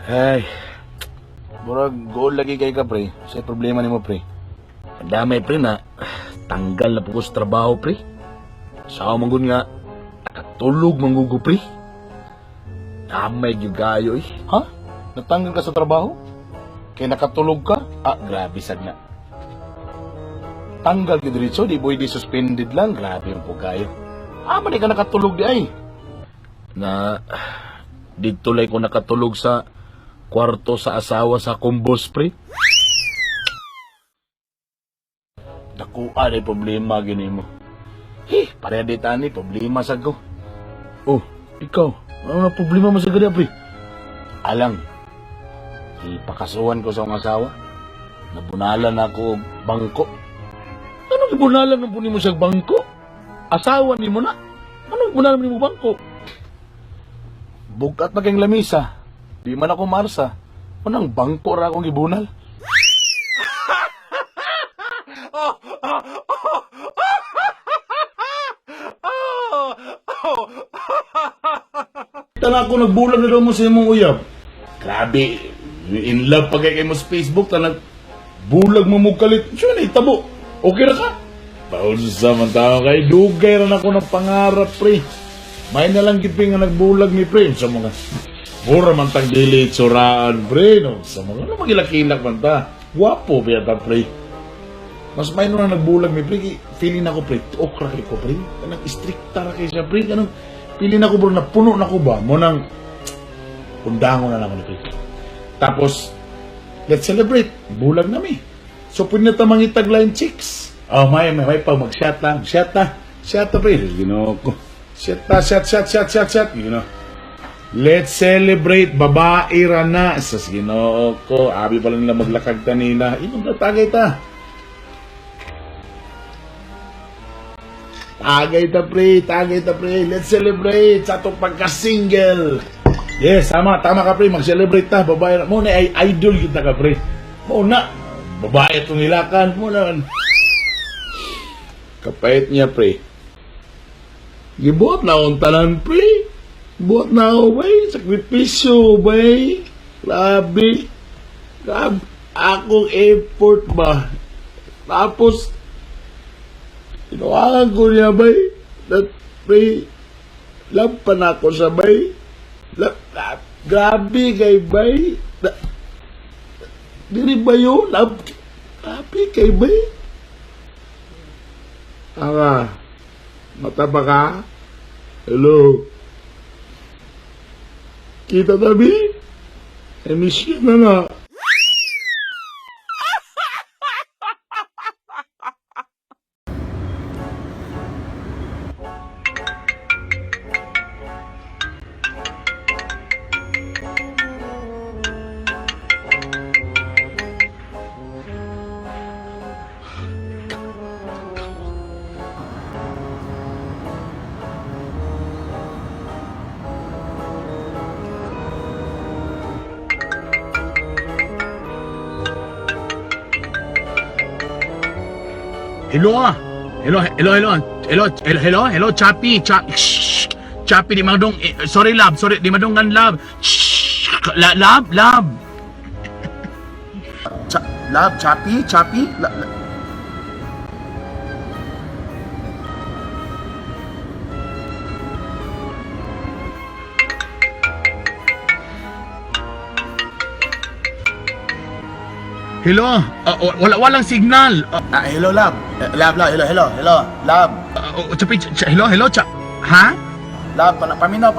Ay, murag goal lagi kay ka, pre. Sa problema nimo, pre. Ang dami, pre, na tanggal na po ko sa trabaho, pre. Sa manggod nga, nakatulog manggugo, pre. Amay yung gayo, eh. Ha? Natanggal ka sa trabaho? Kaya nakatulog ka? Ah, grabe sad na. Tanggal ka diretso, di boy di suspended lang. Grabe yung po kayo. Ah, mali ka nakatulog di ay. Na, dito lang ko nakatulog sa kwarto sa asawa sa kumbos, pre. Dakuan ay problema gini mo. Pareha di tani, problema sa ko. Oh, ikaw, ano na problema mo sa gada, pre? Alang, ipakasuhan ko sa akong asawa. Nabunalan ako og bangko. Anong ibunalan ng punin mo sa bangko? Asawa ni mo na. Anong ibunalan ni mo bangko? Bugat na kayong lamisa. Di man ako marsa. Anong bangko ra akong ibunal? Tala ako nagbulag na daw mo sa imong uyab. Grabe, in love pa kay mo sa Facebook, talag bulag mo kalit. Siya na itabo. Okay na ka? Baon sa samantao kay dugay ran ako ng pangarap, pre. May na lang giping nga nagbulag ni pre sa mga mura man tang dili suraan, pre, no. Sa mga ano magilakilak man ta. Guwapo ba ta, pre. Mas may na nagbulag ni pre, feeling ako, pre. Okra kay ko, pre. Kanang stricta ra kay siya, pre. Kanang feeling ako, bro, na puno na ko ba mo nang undangon na naman, pre. Tapos let's celebrate. Bulag na mi. So, pwede na tamang itaglayin chicks. Oh, may pa mag-shot lang. Shot na. Shot na, pre. Ginoo ko. Shot. You know. Let's celebrate. Babae ra na. Sa ginoo ko. Abi pa lang nila maglakag ta nila. Inom na tagay ta. Tagay ta, pre. Let's celebrate sa itong pagka-single. Yes, tama ka, pre. Mag-celebrate ta. Babae ra. Muna ay idol kita ka, pre. Muna. Babae itong nilakan. Muna. Kapait niya, pre. Gibuhat na akong tanan, pre. Buhat na ako, bay. Sakripisyo, bay. Grabe. Akong effort ba. Tapos, inuangan ko niya, bay. That, pre, love pa na ako sa bay. Grabe kay bay. Dili ba yun? Grabe kay bay. Mata ba ka? Hello? Kita tabi? Emission na na. Hello, Chappy, shh, Chappy, di madong, sorry, di madongan, love, shh, love, Chappy, hello, walang signal, Hello, love. Hello, love. Chappy, hello, ha? Love, paminaw.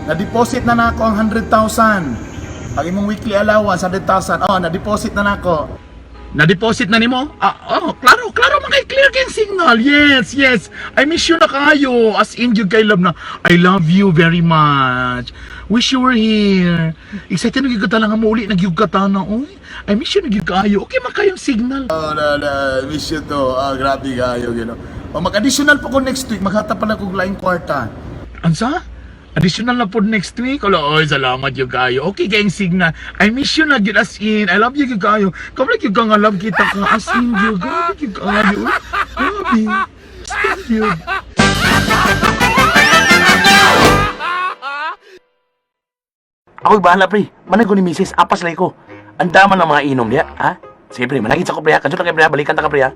Na-deposit na ako ang 100,000. Ang imong weekly allowance, 100,000. Oh, na-deposit na ako. Na-deposit na nimo? Klaro man kay clear kay signal. Yes. I miss you na kayo. As in you kay love na. I love you very much. Wish you were here. Excited na gyud ka lang muli nagyug ka ta na. Oy, I miss you na gyud kayo. Okay man kayong signal. Oh, miss you to. Grabe kayo, gino. O, mag-additional po ko next week. Maghatap pala kong laing kwarta. Ansa? Additional na po next week. Oy, salamat yung kayo. Okay kayong signal. I miss you na gyud as in. I love you yung kayo. Kamala yung ka nga love kita ka as in gyud. Grabe yung kayo. Grabe. Stop yun. Ako'y bahala, pre. Manay ko ni Mrs. Apas lay ko. Ang dama ng mga inom diya, ha? Sige, pre. Managit sa ko, pre, ha? Kanso na kayo, pre, ha? Balikan ta ka, pre, ha?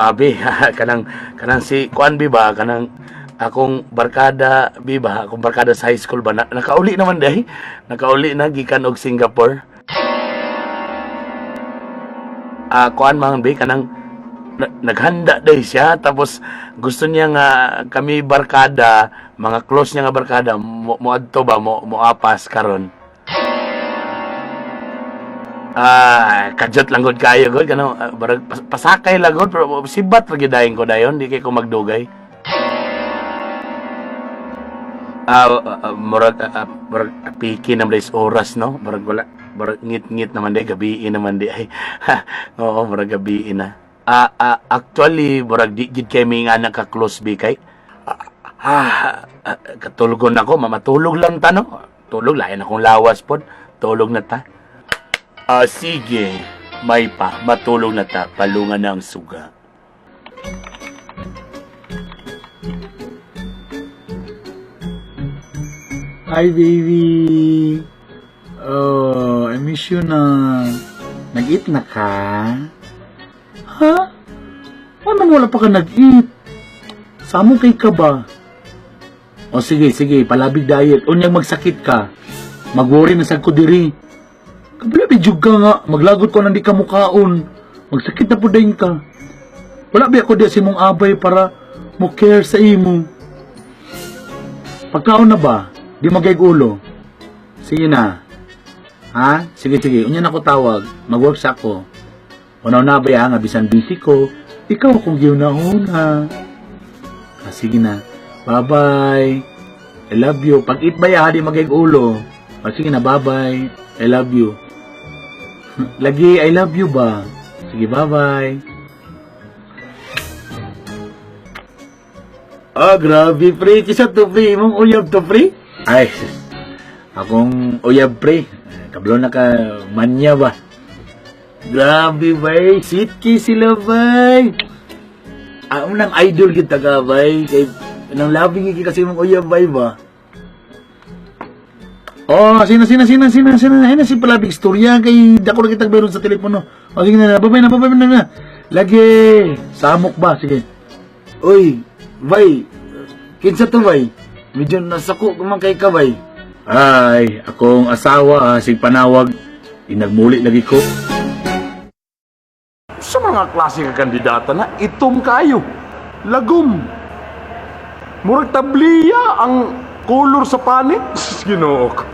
Abi, kanang si Kuan bi ba, kanang akong barkada bi ba, akong barkada sa high school ba, nakauli naman day, nakauli na gikan og Singapore. Kuan man bi, kanang naghanda day siya, tapos gusto niya nga kami barkada, mga close niya nga barkada, mo adto ba, mo apas karon. Kadyot lang gud kayo gud kano pasakay lang gud pero sibat ra gidayon ko dayon di kay ko magdugay. Murag piki na days oras no, murag ngit-ngit naman day gabi naman di ay. Oo, murag gabi na. Actually murag di gid kay mi nga naka-close bi kay. Katulgon ako, mamatulog lang ta no. Tulog lain akong lawas pod. Tulog na ta. Sige, may pa, matulog na ta, palungan na ang suga. Hi, baby. Oh, I miss you na. Nag-eat na ka? Ha? Paano wala pa ka nag-eat? Samo kay ka ba? O sige, palabig diet. Unyang magsakit ka. Mag-worry na sad ko diri. Kabila bidyo ka nga, maglagot ko nang di ka mukaon. Magsakit na po din ka. Wala ba ako di si mong abay para mo care sa imo? Pagkaon na ba? Di magayag ulo. Sige na. Ha? Sige. Unyan ako tawag. Mag-work sa ako. Unaw na ba nga, bisan busy ko. Ikaw akong giunahon ha. Sige na. Bye-bye. I love you. Pag-eat ba ya, di magayag ulo. Sige na, bye-bye. I love you. Lagi, I love you ba? Sige, bye-bye. Grabe, pre. Kisa to, pre. Mong uyab to, pre? Ay, akong uyab, pre. Kablo na ka, manya ba? Grabe, bay. Sweet kiss sila, bay. Unang idol kita ka, bay. Kay, nang labing iki kasi mong uyab, bay ba? Oh, sina. Ay na si palabig istorya kay dako na kitag meron sa telepono. O sige na, babay na. Lagi. Samok ba? Sige. Uy, bay. Kinsa to, bay? Medyo nasako kumang kay ka, bay. Ay, akong asawa, sig panawag. Inagmuli lagi ko. Sa mga klase ka kandidata na itom kayo. Lagom. Murag tabliya ang color sa panit. Ginoo ko.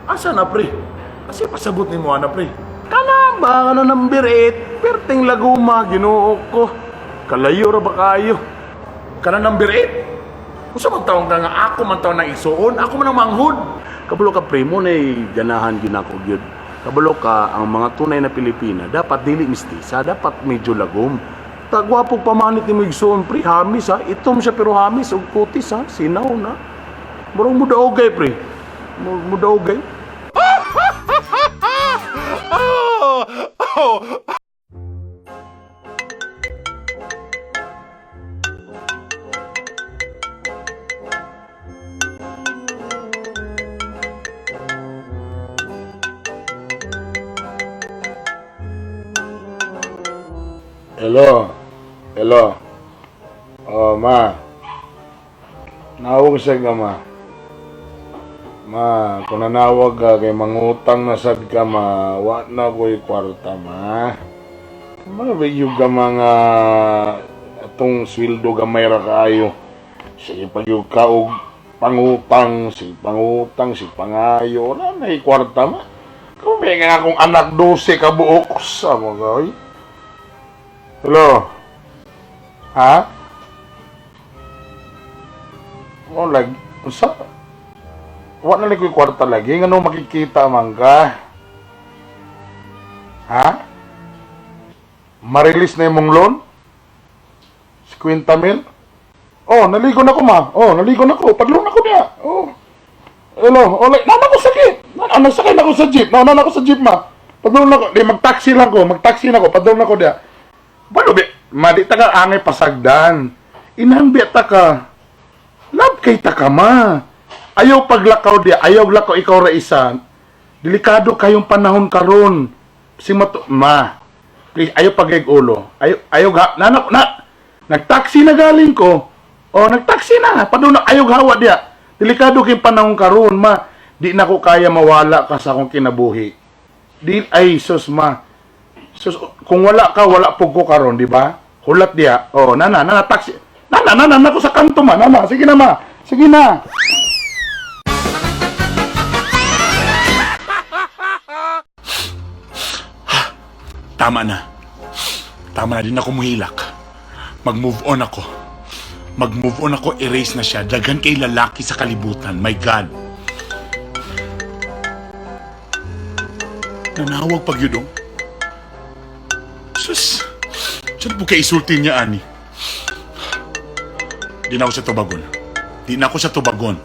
Asa na, pre? Kasi pasabot ni mo, ana, pre. Kana ba, number 8? Perting laguma, ginoo ko. Kalayo ra ba kayo? Kana number 8? Usa man taong ka nga, ako man taong nang isuon, ako man ang manghud. Kabalo ka, pre, mo na'y ganahan ginako yun. Kabalo ka, ang mga tunay na Pilipina, dapat dili mistisa, dapat medyo lagom. Tagwapog pamanit ni mo igsuon, pre, hamis ha. Itom siya pero hamis, og kutis ha, sinaw na. Murang mudaogay, pre. Mudaogay. Hello. Oh, ma. Nawag siya ka, ma. Ma, kung nanawag ka kay mangutang na sad ka, ma, wa na ko'y kwarta, ma. Mabigyo ka mga atong sweldo gamay ra kaayo. Sige pag yung kaog pangutang, si pangayo, wala na kwarta, ma. Kung may nga akong anak 12 ka buok, sa mga oy. Hello? Ha? Oh, sa? Wala na lang ko'y kwarta lagi. Nga makikita man ka. Ha? Marilis na yung loan? 50 mil? Oh, naligo na ko, ma. Oh, naligo na ko. Padlong na ko niya. Oh. Hello. Oh, naman ko sakit. Nagsakay na ko sa jeep. Naman ako sa jeep, ma. Padlong na ko. Di, mag-taxi na ko. Padlong na ko niya. Paano, ma, di taga angay pasagdan. Inambi ta ka. Love kay ta ka ma. Ayaw paglakaw dia, ayaw lakaw ikaw ra isa. Delikado kayong panahon karon. Si ma. Please, ayaw pagig ulo. Ayaw na. Nagtaksi na galing ko. O, nagtaksi na. Paduna, ayaw hawa dia. Delikado kayong panahon karon ma. Di na ko kaya mawala ka sa akong kinabuhi. Sus ma. Sus, kung wala ka, wala po ko karon, di ba? Hulat dia. O, nana, taksi. Nana, ko sa kanto ma. Nana, sige na ma. Sige na. Tama na. Tama na din ako muhilak. Mag-move on ako. Mag-move on ako, erase na siya. Daghan kay lalaki sa kalibutan. My God. Nanawag pag yun, oh. Sus. Saan po kay isulti niya, ani? Di na ako sa tubagon. Di na ako sa tubagon.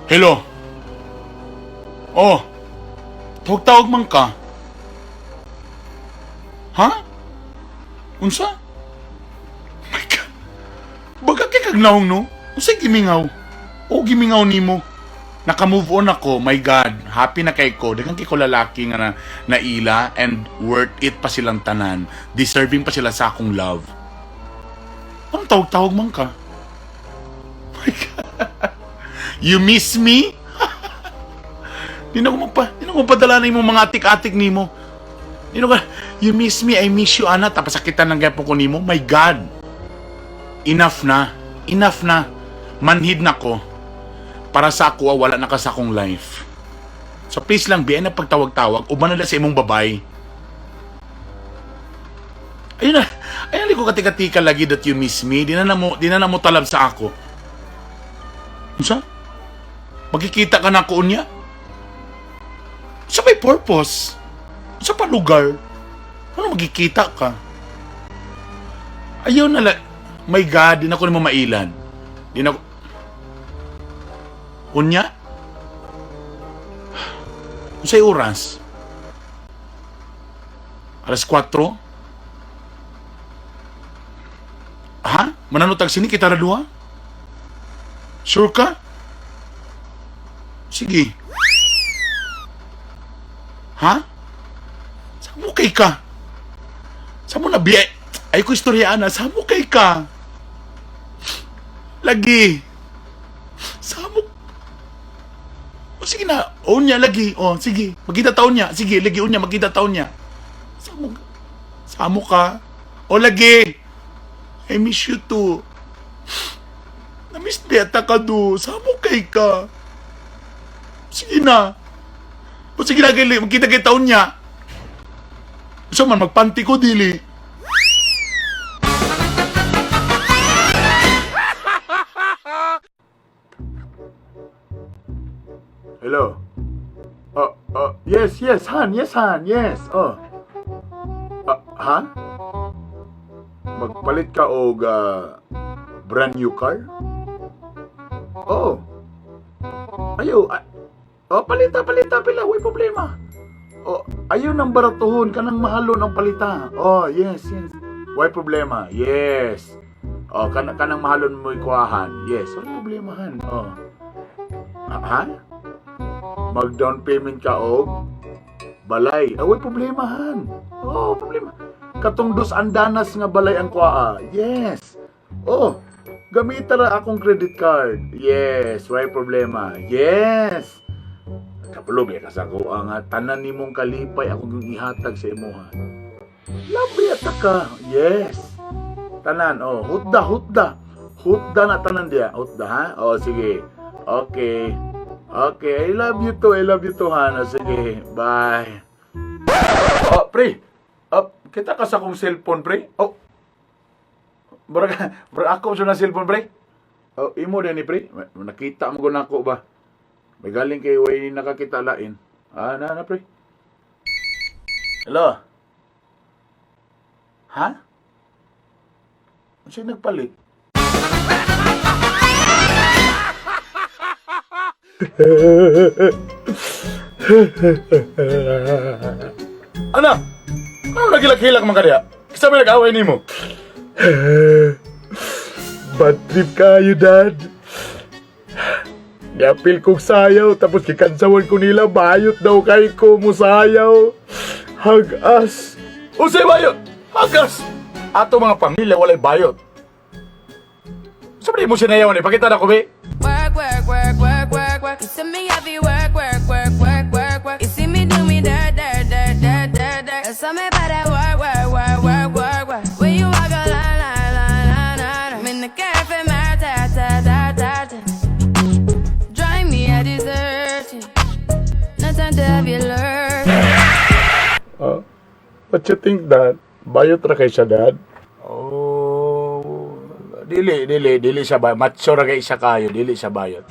Hello? Oh. Tawag man ka. Ha? Unsa? My God. Baga kay kagnawang no? Unsa gimingaw? O gimingaw nimo? Naka-move on ako. My God. Happy na kay ko. Daghang kay ko lalaki nga naila and worth it pa silang tanan. Deserving pa sila sa akong love. Anong tawag man ka? My God. You miss me? Di na ko mapadala na yung mga atik-atik nimo. You miss me, I miss you, ana. Tapos sakitan ng gapo ko nimo. My God. Enough na. Enough na. Manhid na ko. Para sa ako, wala na ka sa akong life. So please lang, biyan na pagtawag-tawag. Uban na sa imong babay. Ayun na. Ayun ko katika-tika lagi that you miss me. Di na na mo talab sa ako. Unsa? Magkikita ka na ko niya? Sa may purpose? Sa pa lugar? Ano magkikita ka? Ayaw na lang. My God, di na ko naman mailan. Di na ko... Unya? Kung sa'y oras? Alas 4? Ha? Mananutag sini kita radua? Sure ka? Sige. Ha? Saan mo kay ka? Saan mo nabiya? Ay ko istoryaan na. Saan mo kay ka? Lagi. Saan mo? O sige na. O niya, lagi. O sige. Magkita taon niya. Sige, lagi. O niya, magkita taon niya. Saan mo ka? O lagi. I miss you too. Na-miss beta ka do. Saan mo kay ka? Sige na. O sige na, magkita kay taon niya. So man, magpanti ko, dili. Hello? Yes, Han. Yes, Han. Yes. Han? Magpalit ka og brand new car? Oh. Ayaw. Palita pila. Way problema. Ayaw nang baratuhon. Kanang mahalo ng palita. Yes. Way problema. Yes. Kanang mahalon mo ikuahan. Yes. Way problema, Han. Han? Mag-down payment ka og balay. Way problema, Han. Problema. Katong dos andanas nga balay ang kuaa. Yes. Gamita ra akong credit card. Yes. Way problema. Yes. Kapulog ka sa ko ang tanan nimong kalipay akong ihatag sa imuha. Labi ata ka. Yes. Tanan. Hutda. Hutda na tanan dia. Hutda, ha? Sige. Okay. I love you too, Hana. Sige. Bye. Pre. Kita ka sa akong cellphone, pre. Bra ako sa na cellphone, pre. Imo din ni pre. Nakita mo ko na ako ba? May galing kay way nakakita lain. Na pre. Hello? Ha? Ano siya nagpalit? Ano? Ano nagilak-hilak man ka diya? Kisa may nag-away ni mo? Bad trip kayo, Dad. Niapil kong sayaw, tapos kikansawan ko nila, bayot daw kay ko musayaw. Hagas. Usay bayot? Hagas. Ato mga pamilya, walay bayot. Sabi mo sinayaw ni, pakita na ko, be. Work, work, work, work, work, work. You see me heavy work, work, work, work, work, work. You see me do me dirt, dirt, dirt, dirt, dirt, dirt. You saw me by that work, work, work, work, work, work. When you walk a line, line, line, line, line. I'm in the cafe, my ta, ta, ta, ta, ta. Drive me a dessert. No time to have you learn. What you think, Dad? Bayot ra kay siya, Dad? Oh, dili siya bayot. Macho ra kay siya kayo, dili siya bayot.